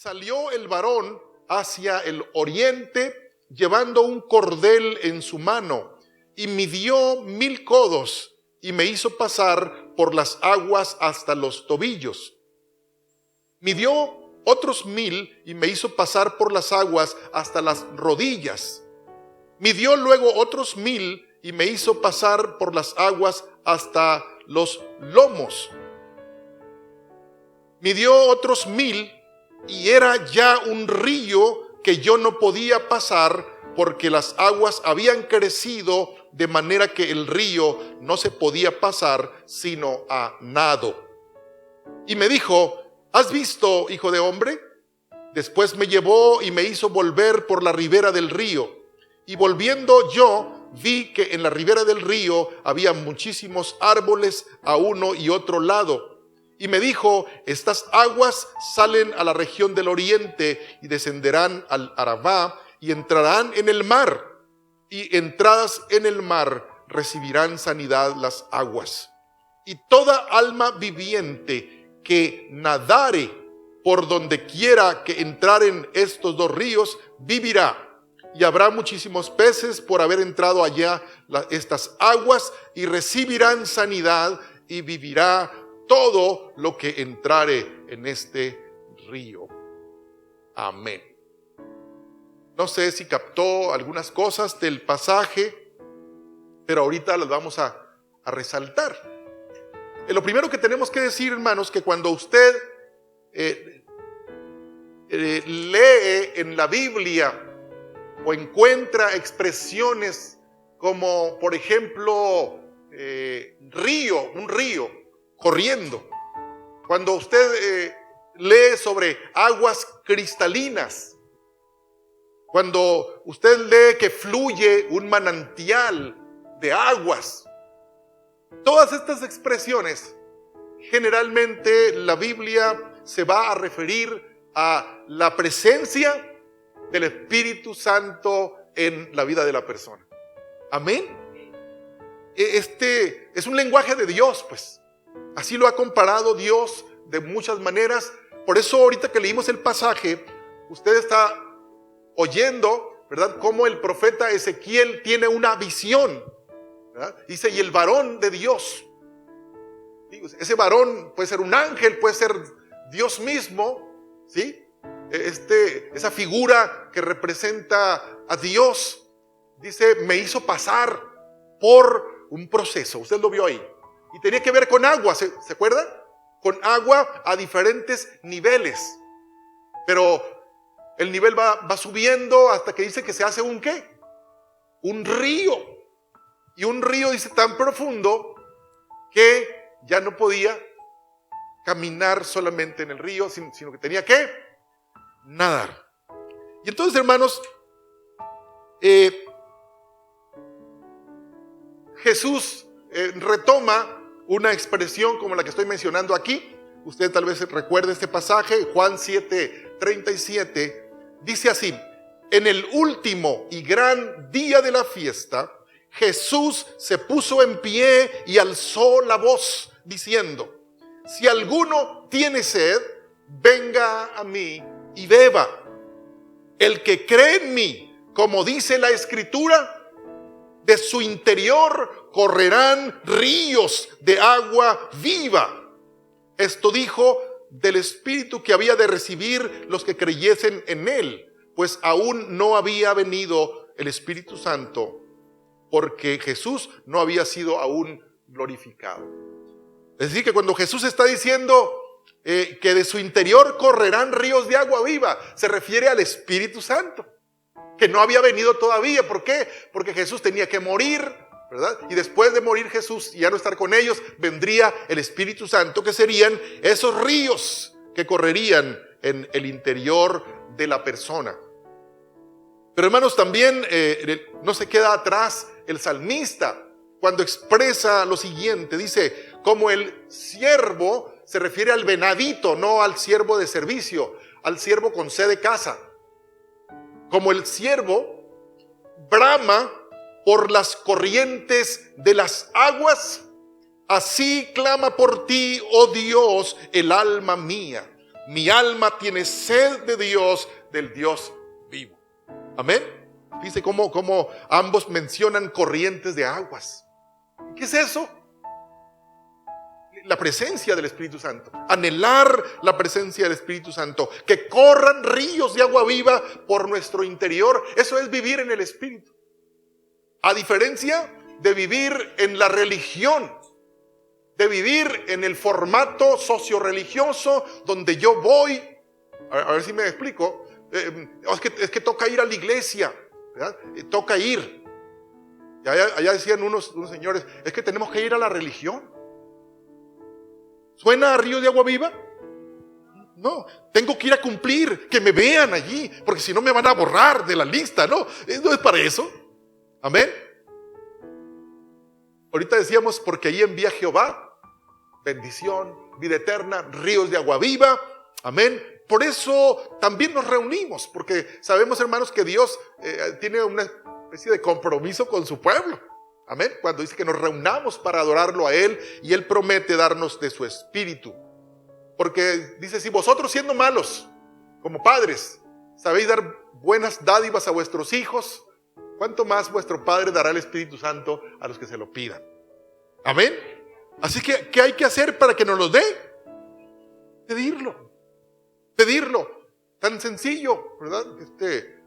salió el varón hacia el oriente, llevando un cordel en su mano, y midió 1000 codos, y me hizo pasar por las aguas hasta los tobillos. Midió otros 1000, y me hizo pasar por las aguas hasta las rodillas. Midió luego otros 1000, y me hizo pasar por las aguas hasta los lomos. Midió otros 1000, y era ya un río que yo no podía pasar, porque las aguas habían crecido de manera que el río no se podía pasar sino a nado. Y me dijo: ¿has visto, hijo de hombre? Después me llevó y me hizo volver por la ribera del río. Y volviendo yo, vi que en la ribera del río había muchísimos árboles a uno y otro lado. Y me dijo: estas aguas salen a la región del oriente y descenderán al Arabá y entrarán en el mar. Y entradas en el mar recibirán sanidad las aguas. Y toda alma viviente que nadare por donde quiera que entraren estos dos ríos vivirá. Y habrá muchísimos peces por haber entrado allá estas aguas, y recibirán sanidad, y vivirá todo lo que entrare en este río. Amén. No sé si captó algunas cosas del pasaje, pero ahorita las vamos a resaltar. Lo primero que tenemos que decir, hermanos, que cuando usted lee en la Biblia o encuentra expresiones como, por ejemplo, un río corriendo, cuando usted lee sobre aguas cristalinas, cuando usted lee que fluye un manantial de aguas, todas estas expresiones, generalmente la Biblia se va a referir a la presencia del Espíritu Santo en la vida de la persona. Amén. Este es un lenguaje de Dios, pues. Así lo ha comparado Dios de muchas maneras. Por eso ahorita que leímos el pasaje, usted está oyendo, ¿verdad?, cómo el profeta Ezequiel tiene una visión, ¿verdad? Dice: y el varón de Dios. Ese varón puede ser un ángel, puede ser Dios mismo, ¿sí? Esa figura que representa a Dios, dice: me hizo pasar por un proceso. Usted lo vio ahí. Y tenía que ver con agua, ¿se acuerda? Con agua a diferentes niveles. Pero el nivel va subiendo hasta que dice que se hace ¿un qué? Un río. Y un río, dice, tan profundo que ya no podía caminar solamente en el río, sino que tenía que nadar. Y entonces, hermanos, Jesús retoma una expresión como la que estoy mencionando aquí. Usted tal vez recuerde este pasaje, Juan 7:37. Dice así: en el último y gran día de la fiesta, Jesús se puso en pie y alzó la voz, diciendo: si alguno tiene sed, venga a mí y beba. El que cree en mí, como dice la Escritura, de su interior correrán ríos de agua viva. Esto dijo del Espíritu que había de recibir los que creyesen en él, pues aún no había venido el Espíritu Santo, porque Jesús no había sido aún glorificado. Es decir, que cuando Jesús está diciendo que de su interior correrán ríos de agua viva, se refiere al Espíritu Santo, que no había venido todavía. ¿Por qué? Porque Jesús tenía que morir, ¿verdad? Y después de morir Jesús y ya no estar con ellos, vendría el Espíritu Santo, que serían esos ríos que correrían en el interior de la persona. Pero, hermanos, también no se queda atrás el salmista cuando expresa lo siguiente. Dice: como el siervo, se refiere al venadito, no al siervo de servicio, al siervo con C de casa. Como el siervo brama por las corrientes de las aguas, así clama por ti, oh Dios, el alma mía. Mi alma tiene sed de Dios, del Dios vivo. Amén. Dice cómo ambos mencionan corrientes de aguas. ¿Qué es eso? La presencia del Espíritu Santo. Anhelar la presencia del Espíritu Santo. Que corran ríos de agua viva por nuestro interior. Eso es vivir en el Espíritu. A diferencia de vivir en la religión, de vivir en el formato socio-religioso donde yo voy, a ver si me explico, es que toca ir a la iglesia, ¿verdad? Toca ir. Y allá decían unos señores, es que tenemos que ir a la religión. ¿Suena a río de agua viva? No, tengo que ir a cumplir, que me vean allí, porque si no me van a borrar de la lista, ¿no? No es para eso. Amén. Ahorita decíamos, porque ahí envía Jehová bendición, vida eterna, ríos de agua viva. Amén. Por eso también nos reunimos, porque sabemos, hermanos, que Dios tiene una especie de compromiso con su pueblo. Amén. Cuando dice que nos reunamos para adorarlo a Él, y Él promete darnos de su espíritu. Porque dice, si vosotros siendo malos, como padres, sabéis dar buenas dádivas a vuestros hijos, ¿cuánto más vuestro Padre dará el Espíritu Santo a los que se lo pidan? Amén. Así que, ¿qué hay que hacer para que nos lo dé? Pedirlo. Tan sencillo, ¿verdad?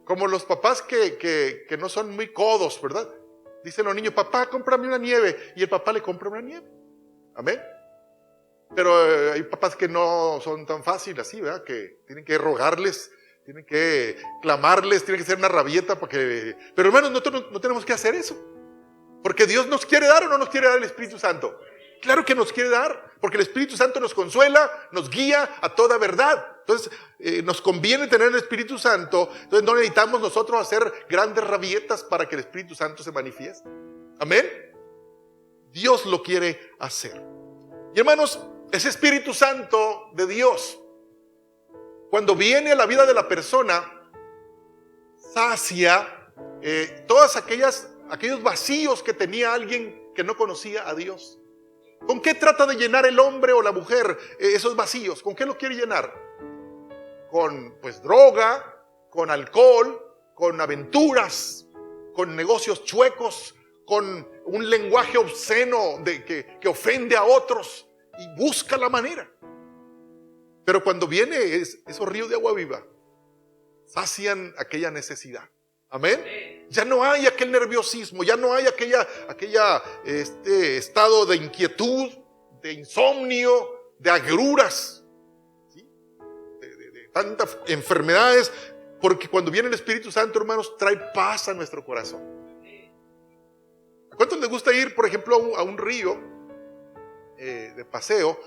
Como los papás que no son muy codos, ¿verdad? Dicen los niños, papá, cómprame una nieve. Y el papá le compra una nieve. Amén. Pero hay papás que no son tan fáciles así, ¿verdad? Que tienen que rogarles, tienen que clamarles, tienen que hacer una rabieta. Pero hermanos, nosotros no tenemos que hacer eso. Porque Dios nos quiere dar o no nos quiere dar el Espíritu Santo. Claro que nos quiere dar, porque el Espíritu Santo nos consuela, nos guía a toda verdad. Entonces, nos conviene tener el Espíritu Santo. Entonces, no necesitamos nosotros hacer grandes rabietas para que el Espíritu Santo se manifieste. Amén. Dios lo quiere hacer. Y hermanos, ese Espíritu Santo de Dios, cuando viene a la vida de la persona, sacia todas aquellos vacíos que tenía alguien que no conocía a Dios. ¿Con qué trata de llenar el hombre o la mujer esos vacíos? ¿Con qué lo quiere llenar? Con droga, con alcohol, con aventuras, con negocios chuecos, con un lenguaje obsceno que ofende a otros, y busca la manera. Pero cuando viene esos ríos de agua viva, sacian aquella necesidad. Amén. Ya no hay aquel nerviosismo, ya no hay aquella estado de inquietud, de insomnio, de agruras, ¿sí? de tantas enfermedades, porque cuando viene el Espíritu Santo, hermanos, trae paz a nuestro corazón. ¿A cuántos les gusta ir, por ejemplo, a un río de paseo?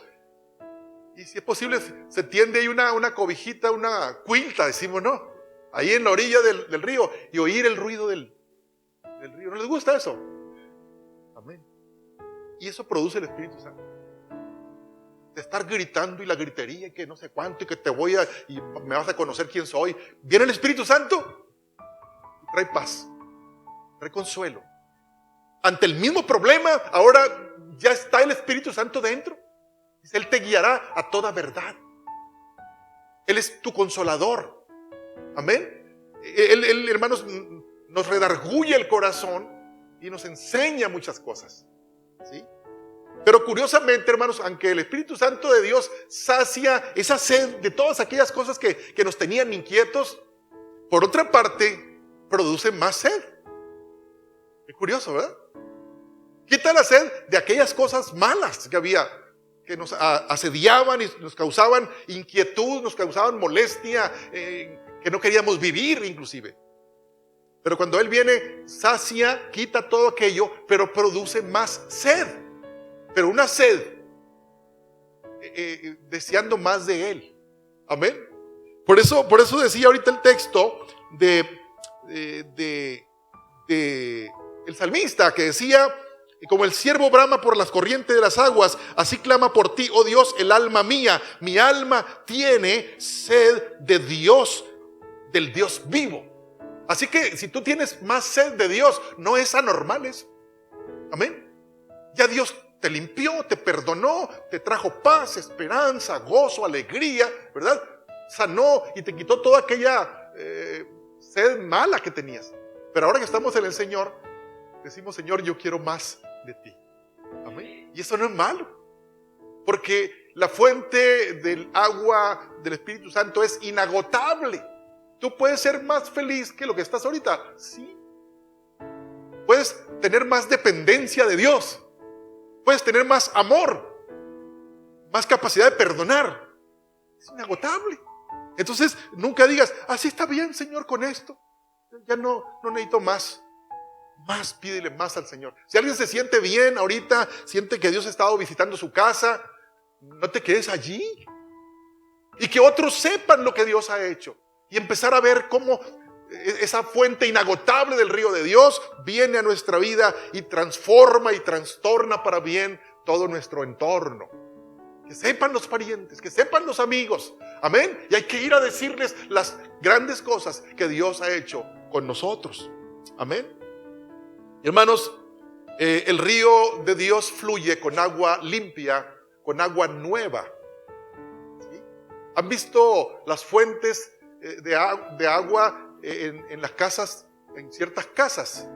Y si es posible, se tiende ahí una cobijita, una quilta, decimos, ¿no? Ahí en la orilla del río, y oír el ruido del río. ¿No les gusta eso? Amén. Y eso produce el Espíritu Santo. De estar gritando y la gritería y que no sé cuánto, y que y me vas a conocer quién soy. Viene el Espíritu Santo y trae paz, trae consuelo. Ante el mismo problema, ahora ya está el Espíritu Santo dentro. Él te guiará a toda verdad. Él es tu consolador. Amén. Él, hermanos, nos redarguye el corazón y nos enseña muchas cosas, ¿sí? Pero curiosamente, hermanos, aunque el Espíritu Santo de Dios sacia esa sed de todas aquellas cosas que nos tenían inquietos, por otra parte, produce más sed. Es curioso, ¿verdad? Quita la sed de aquellas cosas malas que había, que nos asediaban y nos causaban inquietud, nos causaban molestia, que no queríamos vivir inclusive. Pero cuando Él viene, sacia, quita todo aquello, pero produce más sed. Pero una sed deseando más de Él. Amén. Por eso decía ahorita el texto de el salmista, que decía: como el ciervo brama por las corrientes de las aguas, así clama por ti, oh Dios, el alma mía. Mi alma tiene sed de Dios, del Dios vivo. Así que si tú tienes más sed de Dios, no es anormal eso. Amén. Ya Dios te limpió, te perdonó, te trajo paz, esperanza, gozo, alegría, ¿verdad? Sanó y te quitó toda aquella sed mala que tenías. Pero ahora que estamos en el Señor, decimos: Señor, yo quiero más de ti. Amén. Y eso no es malo, porque la fuente del agua del Espíritu Santo es inagotable. Tú puedes ser más feliz que lo que estás ahorita. Sí. Puedes tener más dependencia de Dios. Puedes tener más amor, más capacidad de perdonar. Es inagotable. Entonces nunca digas: así está bien, Señor, con esto. Ya no necesito más. Más, pídele más al Señor. Si alguien se siente bien ahorita, siente que Dios ha estado visitando su casa, no te quedes allí. Y que otros sepan lo que Dios ha hecho. Y empezar a ver cómo esa fuente inagotable del río de Dios viene a nuestra vida y transforma y trastorna para bien todo nuestro entorno. Que sepan los parientes, que sepan los amigos. Amén. Y hay que ir a decirles las grandes cosas que Dios ha hecho con nosotros. Amén. Y hermanos, el río de Dios fluye con agua limpia, con agua nueva. ¿Sí? ¿Han visto las fuentes de agua en las casas, en ciertas casas?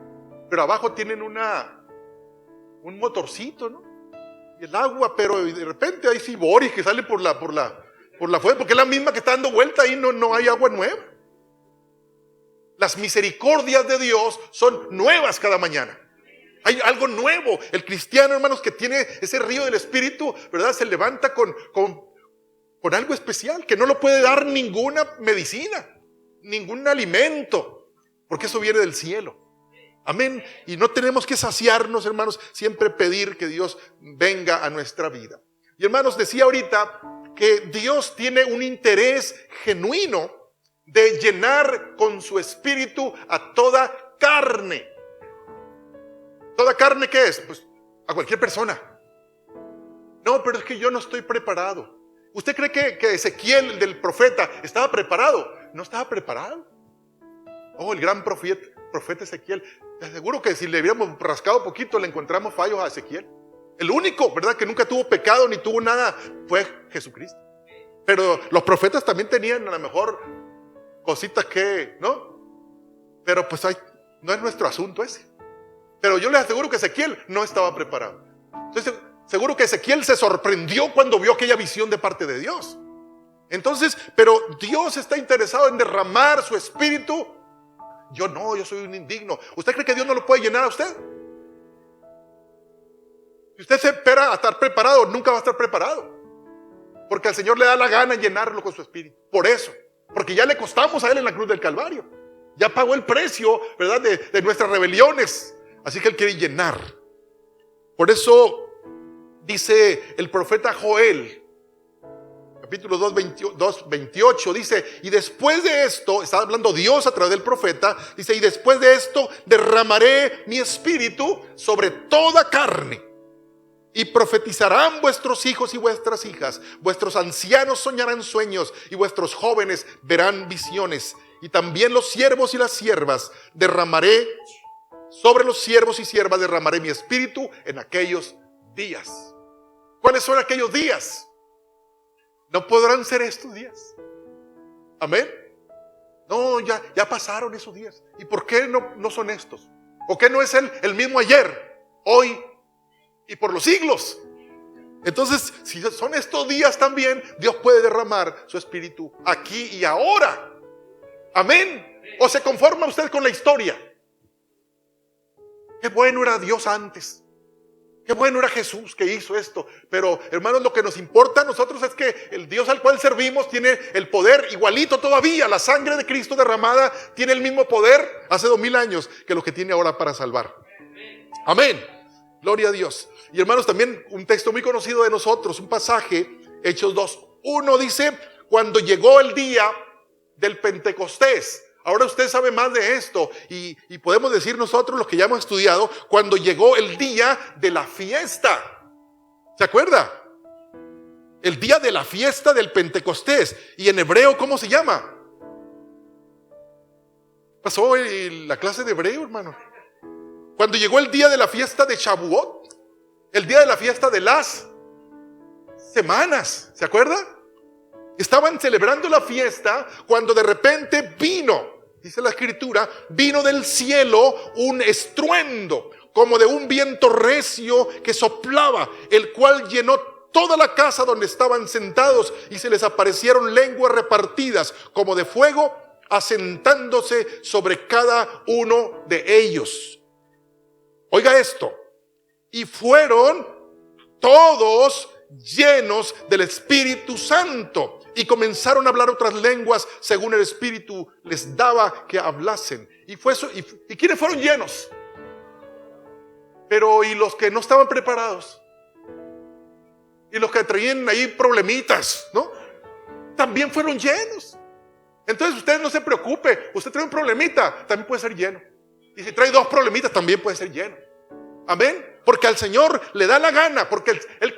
Pero abajo tienen un motorcito, ¿no? Y el agua, pero de repente hay ciboris que salen por la fuente, porque es la misma que está dando vuelta ahí, no hay agua nueva. Las misericordias de Dios son nuevas cada mañana. Hay algo nuevo. El cristiano, hermanos, que tiene ese río del Espíritu, ¿verdad? Se levanta con algo especial que no lo puede dar ninguna medicina, ningún alimento, porque eso viene del cielo. Amén. Y no tenemos que saciarnos, hermanos, siempre pedir que Dios venga a nuestra vida. Y hermanos, decía ahorita que Dios tiene un interés genuino de llenar con su Espíritu a toda carne. ¿Toda carne qué es? Pues a cualquier persona. No, pero es que yo no estoy preparado. ¿Usted cree que Ezequiel, del profeta, estaba preparado? No estaba preparado. Oh, el gran profeta Ezequiel. Te aseguro que si le hubiéramos rascado poquito le encontramos fallos a Ezequiel. El único, ¿verdad?, que nunca tuvo pecado ni tuvo nada fue Jesucristo. Pero los profetas también tenían a lo mejor cositas que, ¿no? Pero pues no es nuestro asunto ese. Pero yo les aseguro que Ezequiel no estaba preparado. Entonces, seguro que Ezequiel se sorprendió cuando vio aquella visión de parte de Dios. Entonces, pero Dios está interesado en derramar su Espíritu. Yo soy un indigno. ¿Usted cree que Dios no lo puede llenar a usted? Si usted se espera a estar preparado, nunca va a estar preparado. Porque al Señor le da la gana llenarlo con su Espíritu. Por eso. Porque ya le costamos a Él en la cruz del Calvario. Ya pagó el precio, ¿verdad?, de nuestras rebeliones. Así que Él quiere llenar. Por eso dice el profeta Joel, capítulo 2:28, dice: y después de esto, está hablando Dios a través del profeta, dice: y después de esto derramaré mi espíritu sobre toda carne. Y profetizarán vuestros hijos y vuestras hijas, vuestros ancianos soñarán sueños y vuestros jóvenes verán visiones. Y también los siervos y las siervas derramaré, sobre los siervos y siervas derramaré mi espíritu en aquellos días. ¿Cuáles son aquellos días? No podrán ser estos días. Amén. No, ya pasaron esos días. ¿Y por qué no son estos? ¿Por qué no es el mismo ayer, hoy y por los siglos? Entonces, si son estos días también, Dios puede derramar su espíritu aquí y ahora. Amén. ¿O se conforma usted con la historia? Qué bueno era Dios antes. Qué bueno era Jesús que hizo esto. Pero, hermanos, lo que nos importa a nosotros es que el Dios al cual servimos tiene el poder igualito todavía. La sangre de Cristo derramada tiene el mismo poder hace 2000 años que lo que tiene ahora para salvar. Amén. Gloria a Dios. Y hermanos, también un texto muy conocido de nosotros, un pasaje, Hechos 2:1 dice: cuando llegó el día del Pentecostés. Ahora usted sabe más de esto y podemos decir nosotros, los que ya hemos estudiado, cuando llegó el día de la fiesta. ¿Se acuerda? El día de la fiesta del Pentecostés. Y en hebreo, ¿cómo se llama? Pasó la clase de hebreo, hermano. Cuando llegó el día de la fiesta de Shavuot. El día de la fiesta de las semanas, ¿se acuerda? Estaban celebrando la fiesta cuando de repente vino, dice la escritura, vino del cielo un estruendo, como de un viento recio que soplaba, el cual llenó toda la casa donde estaban sentados, y se les aparecieron lenguas repartidas como de fuego, asentándose sobre cada uno de ellos. Oiga esto, y fueron todos llenos del Espíritu Santo y comenzaron a hablar otras lenguas según el Espíritu les daba que hablasen. Y fue eso. ¿Y quiénes fueron llenos? Pero ¿y los que no estaban preparados? Y los que traían ahí problemitas, ¿no? También fueron llenos. Entonces usted no se preocupe. Usted trae un problemita, también puede ser lleno. Y si trae 2 problemitas, también puede ser lleno. Amén. Porque al Señor le da la gana, porque Él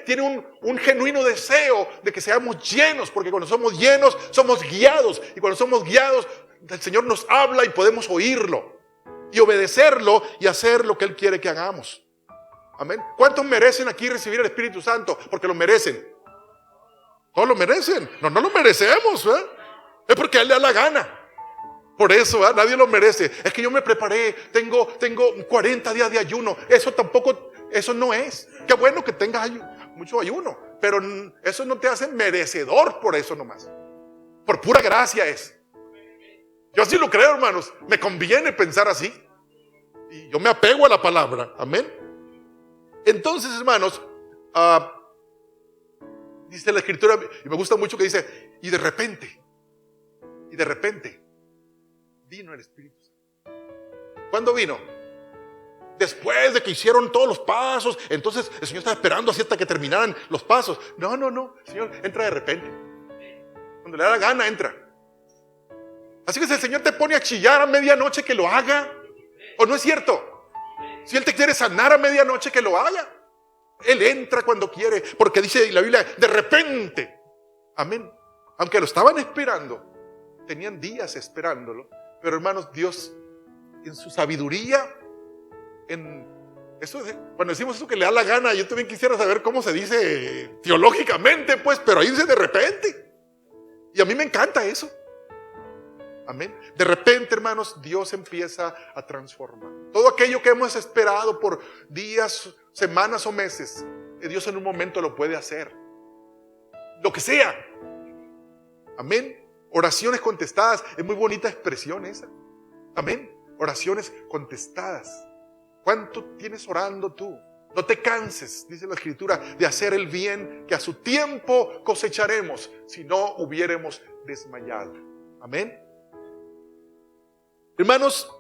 tiene un genuino deseo de que seamos llenos, porque cuando somos llenos somos guiados, y cuando somos guiados el Señor nos habla y podemos oírlo y obedecerlo y hacer lo que Él quiere que hagamos. Amén. ¿Cuántos merecen aquí recibir el Espíritu Santo? Porque lo merecen. Todos lo merecen. No lo merecemos, ¿eh? Es porque a Él le da la gana. Por eso, ¿eh? Nadie lo merece. Es que yo me preparé, tengo 40 días de ayuno. Eso no es. Qué bueno que tengas mucho ayuno, pero eso no te hace merecedor por eso nomás. Por pura gracia es. Yo así lo creo, hermanos. Me conviene pensar así. Y yo me apego a la palabra. Amén. Entonces, hermanos, dice la escritura, y me gusta mucho que dice, y de repente, vino el Espíritu Santo. ¿Cuándo vino? Después de que hicieron todos los pasos. Entonces el Señor estaba esperando así hasta que terminaran los pasos. No, el Señor entra de repente. Cuando le da la gana, entra. Así que si el Señor te pone a chillar a medianoche, que lo haga. ¿O no es cierto? Si Él te quiere sanar a medianoche, que lo haga. Él entra cuando quiere, porque dice la Biblia, de repente. Amén. Aunque lo estaban esperando, tenían días esperándolo. Pero hermanos, Dios en su sabiduría, cuando decimos eso que le da la gana, yo también quisiera saber cómo se dice teológicamente, pues, pero ahí dice de repente. Y a mí me encanta eso. Amén. De repente, hermanos, Dios empieza a transformar. Todo aquello que hemos esperado por días, semanas o meses, Dios en un momento lo puede hacer. Lo que sea. Amén. Oraciones contestadas, es muy bonita expresión esa. Amén. Oraciones contestadas. ¿Cuánto tienes orando tú? No te canses, dice la escritura, de hacer el bien, que a su tiempo cosecharemos si no hubiéramos desmayado. Amén. Hermanos,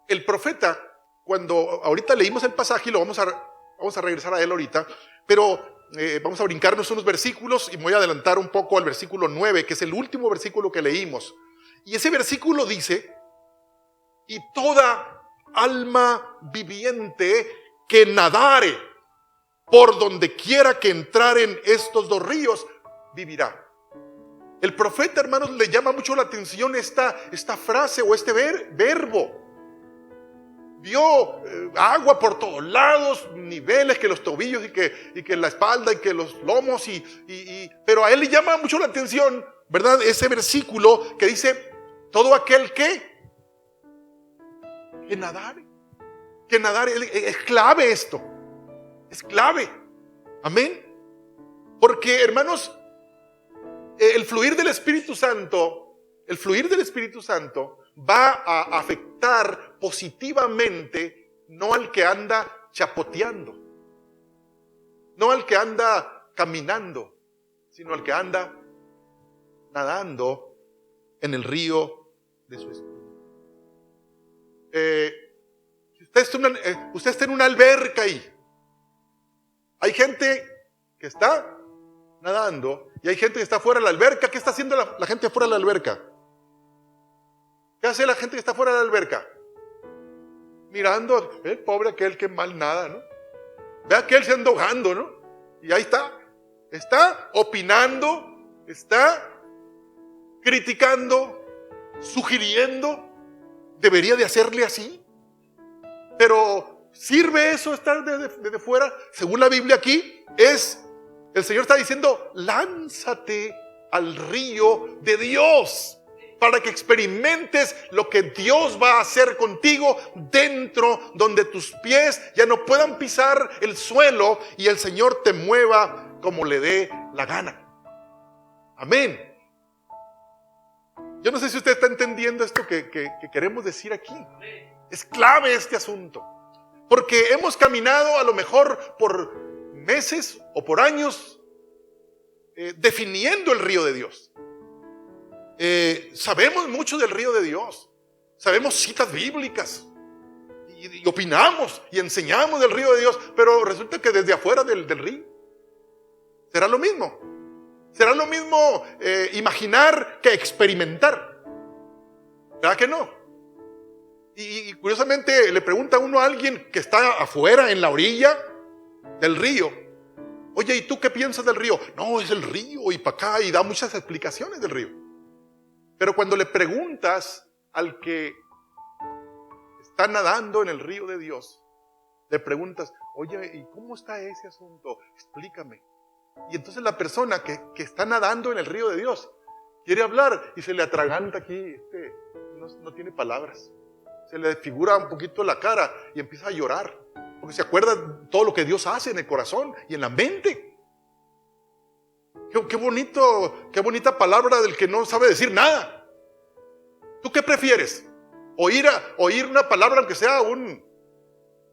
el profeta, cuando ahorita leímos el pasaje y lo vamos a regresar a él ahorita, pero vamos a brincarnos unos versículos y me voy a adelantar un poco al versículo 9, que es el último versículo que leímos. Y ese versículo dice, y toda alma viviente que nadare por donde quiera que entraren estos 2 ríos, vivirá. El profeta, hermanos, le llama mucho la atención esta frase o este verbo. Vio agua por todos lados, niveles, que los tobillos y que la espalda y que los lomos, pero a él le llama mucho la atención, ¿verdad? Ese versículo que dice, todo aquel que nadare. Que nadare, es clave esto, es clave. Amén. Porque, hermanos, el fluir del Espíritu Santo va a afectar positivamente no al que anda chapoteando, no al que anda caminando, sino al que anda nadando en el río de su Espíritu. Usted está en una alberca ahí. Hay gente que está nadando y hay gente que está fuera de la alberca. ¿Qué está haciendo la gente fuera de la alberca? ¿Qué hace la gente que está fuera de la alberca? Mirando, el pobre aquel que mal nada, ¿no? Ve a aquel se anda ahogando, ¿no? Y ahí está opinando, está criticando, sugiriendo. Debería de hacerle así. Pero ¿Sirve eso estar desde fuera? Según la Biblia aquí, el Señor está diciendo, lánzate al río de Dios para que experimentes lo que Dios va a hacer contigo dentro, donde tus pies ya no puedan pisar el suelo y el Señor te mueva como le dé la gana. Amén. Yo no sé si usted está entendiendo esto que queremos decir aquí. Es clave este asunto, porque hemos caminado a lo mejor por meses o por años definiendo el río de Dios. Sabemos mucho del río de Dios, sabemos citas bíblicas y opinamos y enseñamos del río de Dios, pero resulta que desde afuera del río será lo mismo. Será lo mismo imaginar que experimentar. ¿Verdad que no? Y curiosamente le pregunta uno a alguien que está afuera, en la orilla del río, oye, ¿y tú qué piensas del río? No, es el río y para acá, y da muchas explicaciones del río. Pero cuando le preguntas al que está nadando en el río de Dios, le preguntas, oye, ¿y cómo está ese asunto? Explícame. Y entonces la persona que está nadando en el río de Dios quiere hablar y se le atraganta aquí, no tiene palabras. Se le desfigura un poquito la cara y empieza a llorar, porque se acuerda todo lo que Dios hace en el corazón y en la mente. Qué bonita palabra del que no sabe decir nada. ¿Tú qué prefieres? ¿Oír una palabra, aunque sea un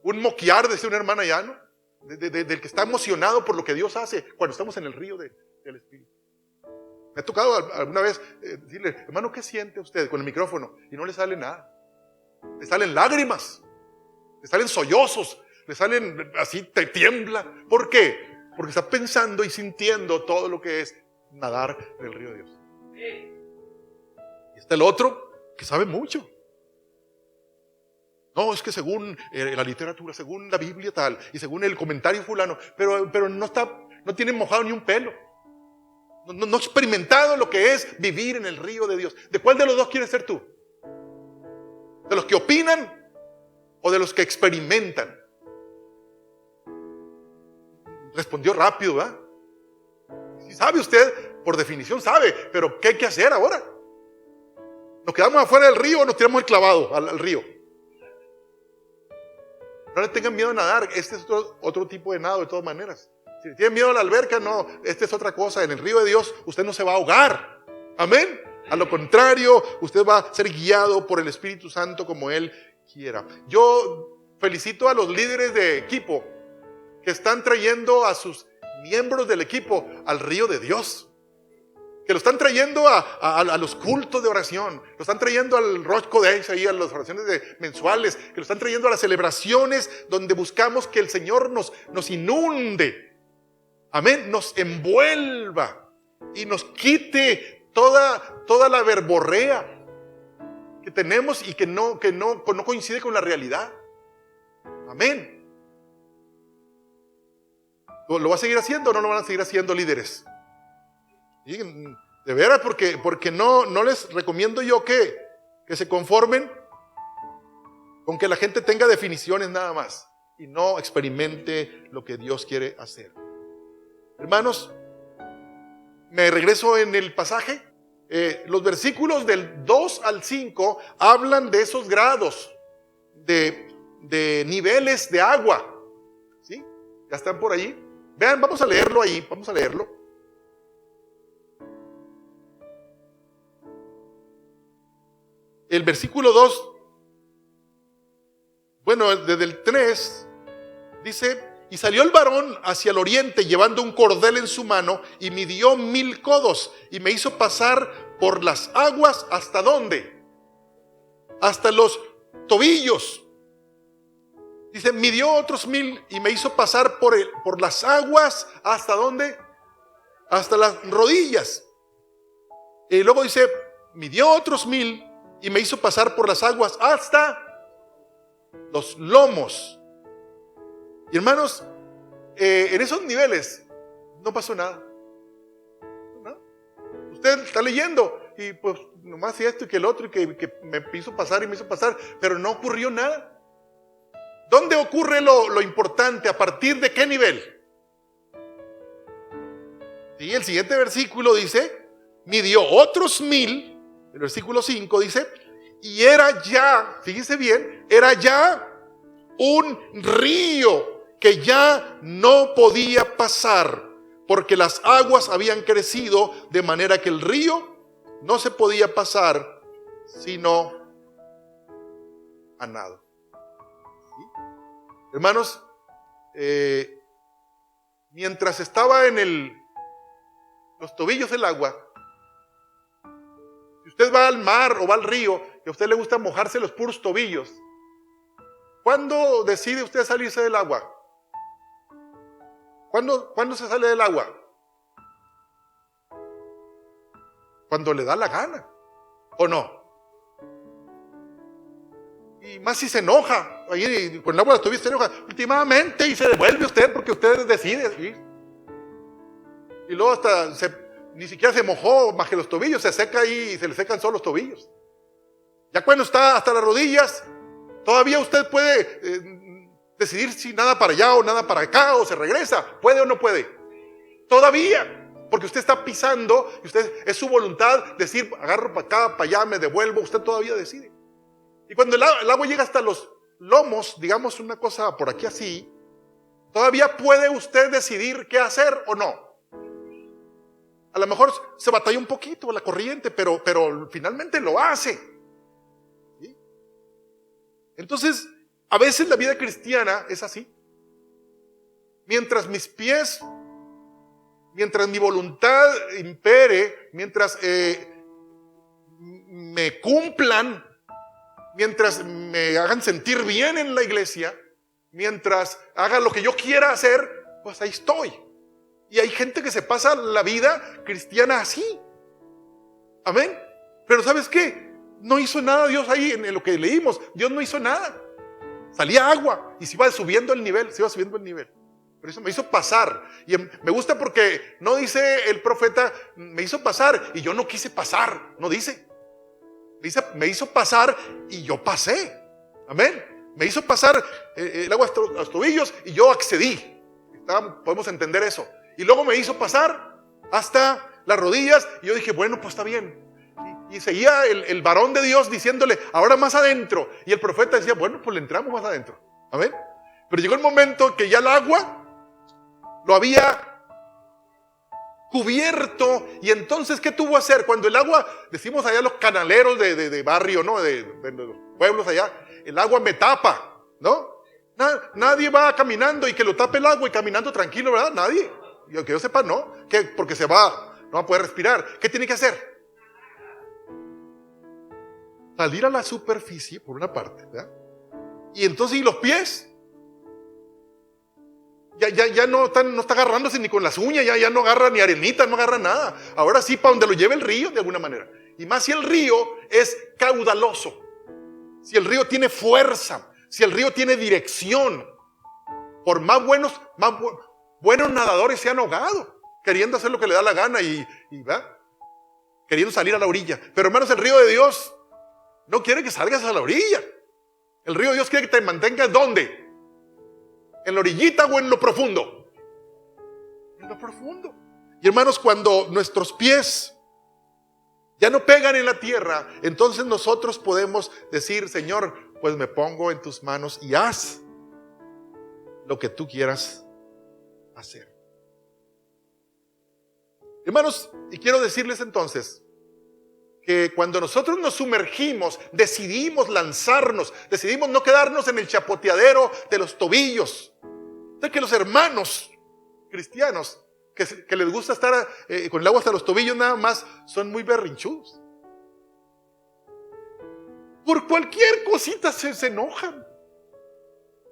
moquear, decía una hermana ya, ¿no? Del que está emocionado por lo que Dios hace cuando estamos en el río del Espíritu. Me ha tocado alguna vez decirle, hermano, ¿qué siente usted con el micrófono? Y no le sale nada. Le salen lágrimas, le salen sollozos, le salen así, te tiembla. ¿Por qué? Porque está pensando y sintiendo todo lo que es nadar en el río de Dios. Y está el otro que sabe mucho. No, es que según la literatura, según la Biblia tal, y según el comentario fulano, pero no tiene mojado ni un pelo. No ha experimentado lo que es vivir en el río de Dios. ¿De cuál de los dos quieres ser tú? ¿De los que opinan o de los que experimentan? Respondió rápido, ¿verdad? Si sabe usted, por definición sabe, pero ¿qué hay que hacer ahora? ¿Nos quedamos afuera del río o nos tiramos el clavado al río? No le tengan miedo a nadar, este es otro tipo de nado de todas maneras. Si tienen miedo a la alberca, no, esta es otra cosa. En el río de Dios usted no se va a ahogar. Amén. A lo contrario, usted va a ser guiado por el Espíritu Santo como Él quiera. Yo felicito a los líderes de equipo que están trayendo a sus miembros del equipo al río de Dios. Que lo están trayendo a los cultos de oración, lo están trayendo al Rosh Kodesh, ahí a las oraciones mensuales, que lo están trayendo a las celebraciones donde buscamos que el Señor nos inunde, amén, nos envuelva y nos quite toda la verborrea que tenemos y que no coincide con la realidad. Amén. ¿Lo va a seguir haciendo o no lo van a seguir haciendo, líderes? Y de veras, porque no les recomiendo yo que se conformen con que la gente tenga definiciones nada más y no experimente lo que Dios quiere hacer. Hermanos, me regreso en el pasaje. Los versículos del 2 al 5 hablan de esos grados de niveles de agua. ¿Sí? Ya están por ahí. Vean, vamos a leerlo ahí, vamos a leerlo. El versículo 2, bueno, desde el 3, dice, y salió el varón hacia el oriente llevando un cordel en su mano y midió 1000 codos y me hizo pasar por las aguas ¿hasta dónde? Hasta los tobillos. Dice, midió otros 1000 y me hizo pasar por las aguas ¿hasta dónde? Hasta las rodillas. Y luego dice, midió otros 1000 y me hizo pasar por las aguas hasta los lomos. Y hermanos, en esos niveles no pasó nada. ¿No? Usted está leyendo y pues nomás esto y que el otro y que me hizo pasar y me hizo pasar, pero no ocurrió nada. ¿Dónde ocurre lo importante? ¿A partir de qué nivel? Y el siguiente versículo dice, midió otros 1000, el versículo 5 dice, y era ya, fíjense bien, era ya un río que ya no podía pasar, porque las aguas habían crecido de manera que el río no se podía pasar sino a nado. ¿Sí? Hermanos, mientras estaba en los tobillos del agua, si usted va al mar o va al río y a usted le gusta mojarse los puros tobillos, ¿cuándo decide usted salirse del agua? ¿Cuándo se sale del agua? Cuando le da la gana, ¿o no? Y más si se enoja, ahí con el agua de los tobillos se enoja, últimamente, y se devuelve usted porque usted decide, ¿sí? Y luego hasta ni siquiera se mojó más que los tobillos, se seca ahí y se le secan solo los tobillos. Ya cuando está hasta las rodillas, todavía usted puede decidir si nada para allá o nada para acá, o se regresa, ¿puede o no puede? Todavía, porque usted está pisando y usted es su voluntad decir, agarro para acá, para allá, me devuelvo, usted todavía decide. Y cuando el agua llega hasta los lomos, digamos una cosa por aquí así, todavía puede usted decidir qué hacer o no. A lo mejor se batalla un poquito la corriente, pero finalmente lo hace. ¿Sí? Entonces, a veces la vida cristiana es así. Mientras mis pies, mientras mi voluntad impere, mientras me cumplan, mientras me hagan sentir bien en la iglesia, mientras haga lo que yo quiera hacer, pues ahí estoy. Y hay gente que se pasa la vida cristiana así. Amén. Pero ¿sabes qué? No hizo nada Dios ahí en lo que leímos. Dios no hizo nada. Salía agua y se iba subiendo el nivel, Pero eso me hizo pasar. Y me gusta porque no dice el profeta, me hizo pasar y yo no quise pasar. No dice. Me hizo pasar y yo pasé. Amén. Me hizo pasar el agua hasta los tobillos y yo accedí. Podemos entender eso. Y luego me hizo pasar hasta las rodillas y yo dije, bueno, pues está bien. Y seguía el varón de Dios diciéndole, ahora más adentro. Y el profeta decía, bueno, pues le entramos más adentro. Amén. Pero llegó el momento que ya el agua lo había cubierto. Y entonces, ¿qué tuvo que hacer? Cuando el agua, decimos allá los canaleros de barrio, ¿no? De los pueblos allá, el agua me tapa, ¿no? Nadie va caminando y que lo tape el agua y caminando tranquilo, ¿verdad? Nadie. Y aunque yo sepa, no. Porque no va a poder respirar. ¿Qué tiene que hacer? Salir a la superficie, por una parte, ¿verdad? Y entonces, ¿y los pies? Ya no está agarrándose ni con las uñas, ya no agarra ni arenita, no agarra nada. Ahora sí, para donde lo lleve el río, de alguna manera. Y más si el río es caudaloso. Si el río tiene fuerza, si el río tiene dirección. Por más buenos nadadores se han ahogado, queriendo hacer lo que le da la gana y ¿va? Queriendo salir a la orilla. Pero hermanos, el río de Dios no quiere que salgas a la orilla. El río de Dios quiere que te mantengas ¿dónde? ¿En la orillita o en lo profundo? En lo profundo. Y hermanos, cuando nuestros pies ya no pegan en la tierra, entonces nosotros podemos decir, Señor, pues me pongo en tus manos y haz lo que tú quieras hacer. Hermanos, y quiero decirles entonces que cuando nosotros nos sumergimos, decidimos lanzarnos, decidimos no quedarnos en el chapoteadero de los tobillos. De que los hermanos cristianos que les gusta estar con el agua hasta los tobillos nada más, son muy berrinchudos. Por cualquier cosita se enojan.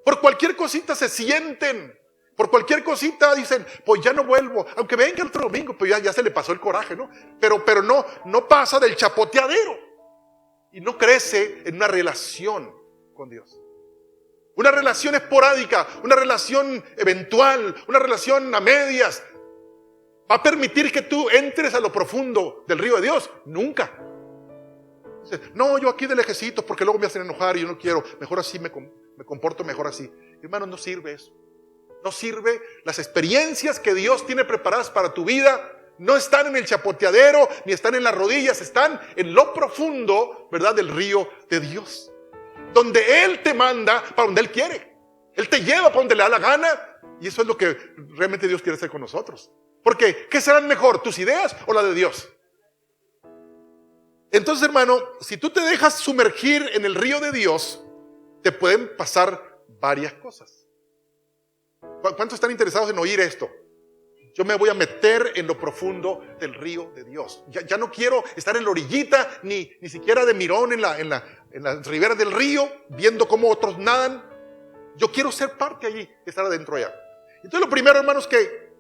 Por cualquier cosita se sienten. Por cualquier cosita dicen, pues ya no vuelvo. Aunque venga el otro domingo, pues ya se le pasó el coraje, ¿no? Pero no pasa del chapoteadero. Y no crece en una relación con Dios. Una relación esporádica, una relación eventual, una relación a medias. ¿Va a permitir que tú entres a lo profundo del río de Dios? Nunca. No, yo aquí de lejecitos porque luego me hacen enojar y yo no quiero. Mejor así me me comporto mejor así. Hermano, no sirve eso. No sirve. Las experiencias que Dios tiene preparadas para tu vida no están en el chapoteadero, ni están en las rodillas, están en lo profundo, ¿verdad?, del río de Dios. Donde Él te manda para donde Él quiere. Él te lleva para donde le da la gana. Y eso es lo que realmente Dios quiere hacer con nosotros. Porque, ¿qué serán mejor, tus ideas o las de Dios? Entonces, hermano, si tú te dejas sumergir en el río de Dios, te pueden pasar varias cosas. ¿Cuántos están interesados en oír esto? Yo me voy a meter en lo profundo del río de Dios. Ya no quiero estar en la orillita, ni siquiera de mirón en las riberas del río, viendo cómo otros nadan. Yo quiero ser parte allí, estar adentro allá. Entonces lo primero, hermanos, que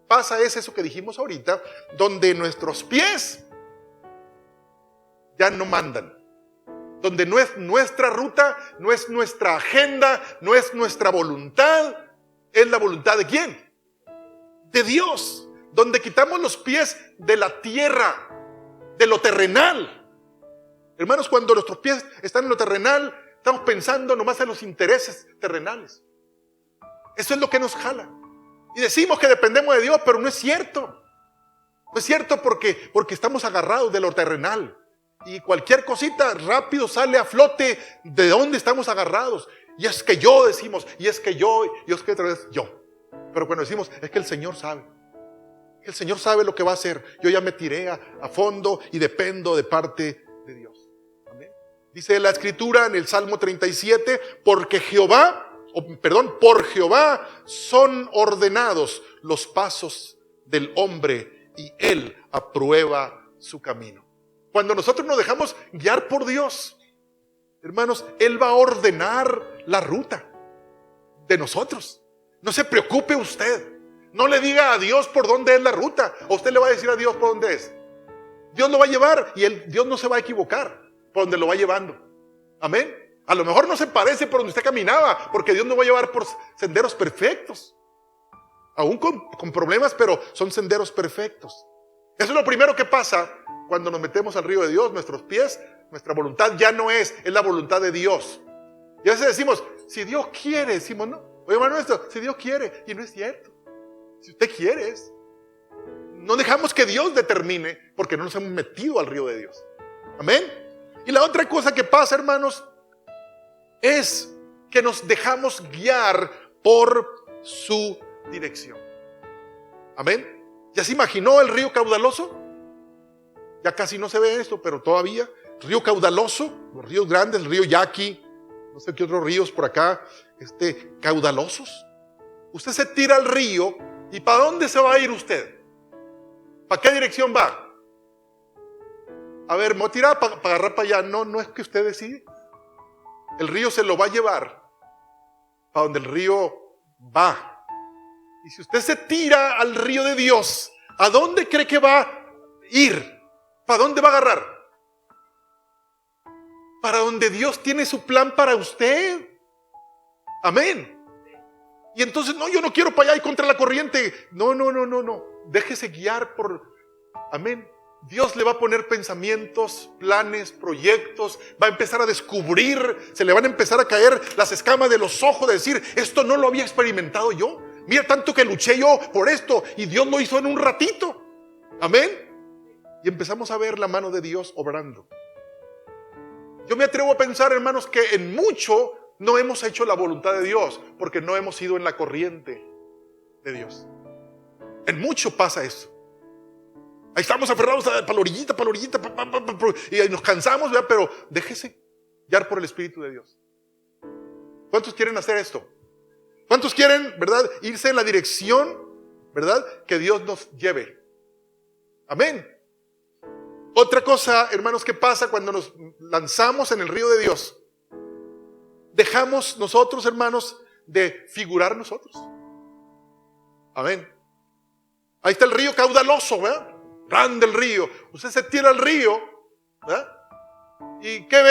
pasa es eso que dijimos ahorita, donde nuestros pies ya no mandan. Donde no es nuestra ruta, no es nuestra agenda, no es nuestra voluntad. ¿Es la voluntad de quién? De Dios. Donde quitamos los pies de la tierra, de lo terrenal. Hermanos, cuando nuestros pies están en lo terrenal, estamos pensando nomás en los intereses terrenales. Eso es lo que nos jala. Y decimos que dependemos de Dios, pero no es cierto. No es cierto porque estamos agarrados de lo terrenal. Y cualquier cosita rápido sale a flote de dónde estamos agarrados. Y es que yo decimos, y es que yo, y es que otra vez yo. Pero cuando decimos, es que el Señor sabe. El Señor sabe lo que va a hacer. Yo ya me tiré a fondo y dependo de parte de Dios. Amén. Dice la Escritura en el Salmo 37, por Jehová son ordenados los pasos del hombre y Él aprueba su camino. Cuando nosotros nos dejamos guiar por Dios, hermanos, Él va a ordenar la ruta de nosotros. No se preocupe usted. No le diga a Dios por dónde es la ruta. O usted le va a decir a Dios por dónde es. Dios lo va a llevar y Dios no se va a equivocar por donde lo va llevando. Amén. A lo mejor no se parece por donde usted caminaba, porque Dios nos va a llevar por senderos perfectos. Aún con problemas, pero son senderos perfectos. Eso es lo primero que pasa cuando nos metemos al río de Dios. Nuestros pies, nuestra voluntad ya no es la voluntad de Dios. Y a veces decimos, si Dios quiere, decimos, no. Oye, hermano, si Dios quiere, y no es cierto. Si usted quiere, no dejamos que Dios determine, porque no nos hemos metido al río de Dios. Amén. Y la otra cosa que pasa, hermanos, es que nos dejamos guiar por su dirección. Amén. ¿Ya se imaginó el río caudaloso? Ya casi no se ve esto, pero todavía. Río caudaloso, los ríos grandes, el río Yaqui, no sé qué otros ríos por acá, caudalosos. Usted se tira al río y ¿para dónde se va a ir usted? ¿Para qué dirección va? A ver, me voy a tirar para agarrar para allá. No es que usted decide. El río se lo va a llevar para donde el río va. Y si usted se tira al río de Dios, ¿a dónde cree que va a ir? ¿Para dónde va a agarrar? Para donde Dios tiene su plan para usted. Amén. Y entonces, no, yo no quiero para allá y contra la corriente. No. Déjese guiar por... Amén. Dios le va a poner pensamientos, planes, proyectos. Va a empezar a descubrir. Se le van a empezar a caer las escamas de los ojos de decir, esto no lo había experimentado yo. Mira tanto que luché yo por esto y Dios lo hizo en un ratito. Amén. Y empezamos a ver la mano de Dios obrando. Yo me atrevo a pensar, hermanos, que en mucho no hemos hecho la voluntad de Dios porque no hemos ido en la corriente de Dios. En mucho pasa eso. Ahí estamos aferrados para la orillita, y nos cansamos, ¿verdad? Pero déjese guiar por el Espíritu de Dios. ¿Cuántos quieren hacer esto? ¿Cuántos quieren, verdad, irse en la dirección, verdad, que Dios nos lleve? Amén. Otra cosa, hermanos, que pasa cuando nos lanzamos en el río de Dios. Dejamos nosotros, hermanos, de figurar nosotros. Amén. Ahí está el río caudaloso, ¿verdad? Grande el río. Usted se tira al río, ¿verdad? ¿Y qué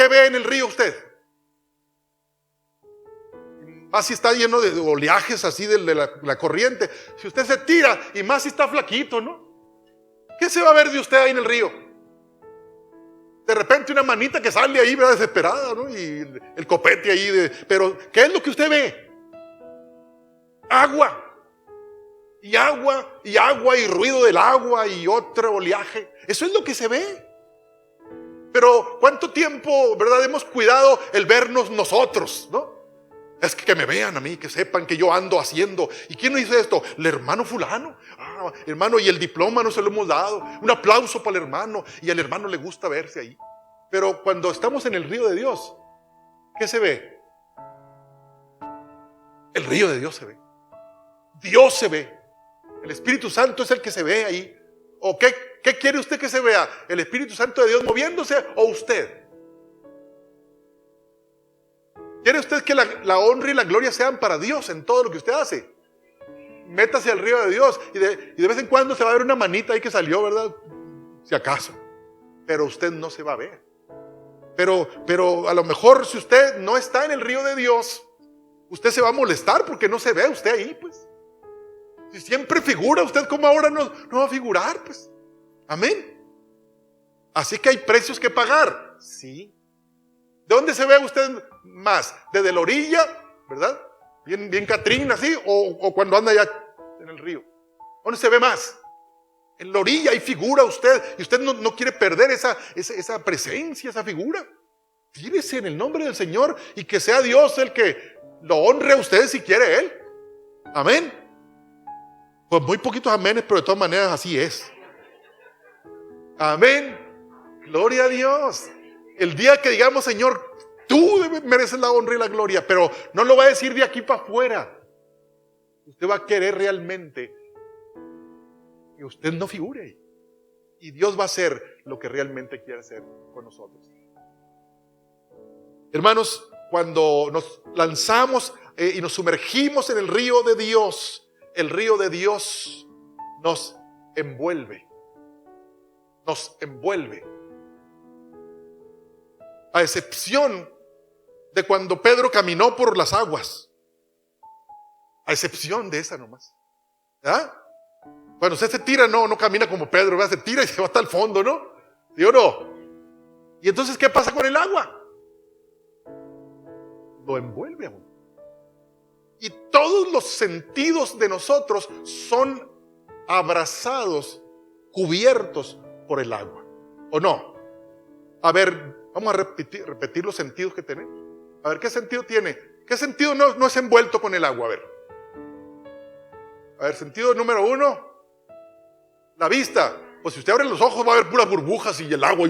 ve en el río usted? Más si está lleno de oleajes así de la corriente. Si usted se tira y más si está flaquito, ¿no? ¿Qué se va a ver de usted ahí en el río? De repente una manita que sale ahí, ¿verdad? Desesperada, ¿no? Y el copete ahí. Pero, ¿qué es lo que usted ve? Agua. Y agua, y agua, y ruido del agua, y otro oleaje. Eso es lo que se ve. Pero, ¿cuánto tiempo, verdad, hemos cuidado el vernos nosotros, ¿no? Es que me vean a mí, que sepan que yo ando haciendo. ¿Y quién hizo esto? El hermano fulano. Ah, hermano, y el diploma no se lo hemos dado. Un aplauso para el hermano. Y al hermano le gusta verse ahí. Pero cuando estamos en el río de Dios, ¿qué se ve? El río de Dios se ve. Dios se ve. El Espíritu Santo es el que se ve ahí. ¿O qué quiere usted que se vea? ¿El Espíritu Santo de Dios moviéndose o usted? ¿Quiere usted que la honra y la gloria sean para Dios en todo lo que usted hace? Métase al río de Dios y de vez en cuando se va a ver una manita ahí que salió, ¿verdad? Si acaso. Pero usted no se va a ver. Pero a lo mejor si usted no está en el río de Dios, usted se va a molestar porque no se ve usted ahí, pues. Si siempre figura usted, ¿cómo ahora no va a figurar? Pues. Amén. Así que hay precios que pagar. Sí. ¿De dónde se ve usted más? ¿Desde la orilla, verdad? Bien Catrín, así, o cuando anda allá en el río. ¿Dónde se ve más? En la orilla, ahí figura usted, y usted no quiere perder esa presencia, esa figura. Tírese en el nombre del Señor y que sea Dios el que lo honre a usted si quiere Él. Amén. Pues muy poquitos amenes, pero de todas maneras así es. Amén. Gloria a Dios. El día que digamos, Señor, tú mereces la honra y la gloria, pero no lo va a decir de aquí para afuera. Usted va a querer realmente que usted no figure ahí. Y Dios va a hacer lo que realmente quiere hacer con nosotros. Hermanos, cuando nos lanzamos y nos sumergimos en el río de Dios nos envuelve. Nos envuelve. A excepción de cuando Pedro caminó por las aguas. A excepción de esa nomás. ¿Ah? Cuando usted se tira, no camina como Pedro, ¿verdad? Se tira y se va hasta el fondo, ¿no? ¿Sí o no? Y entonces, ¿qué pasa con el agua? Lo envuelve aún. Y todos los sentidos de nosotros son abrazados, cubiertos por el agua. ¿O no? A ver, vamos a repetir los sentidos que tenemos. A ver, ¿qué sentido tiene? ¿Qué sentido no es envuelto con el agua? A ver, sentido número 1, la vista. Pues si usted abre los ojos va a haber puras burbujas y el agua.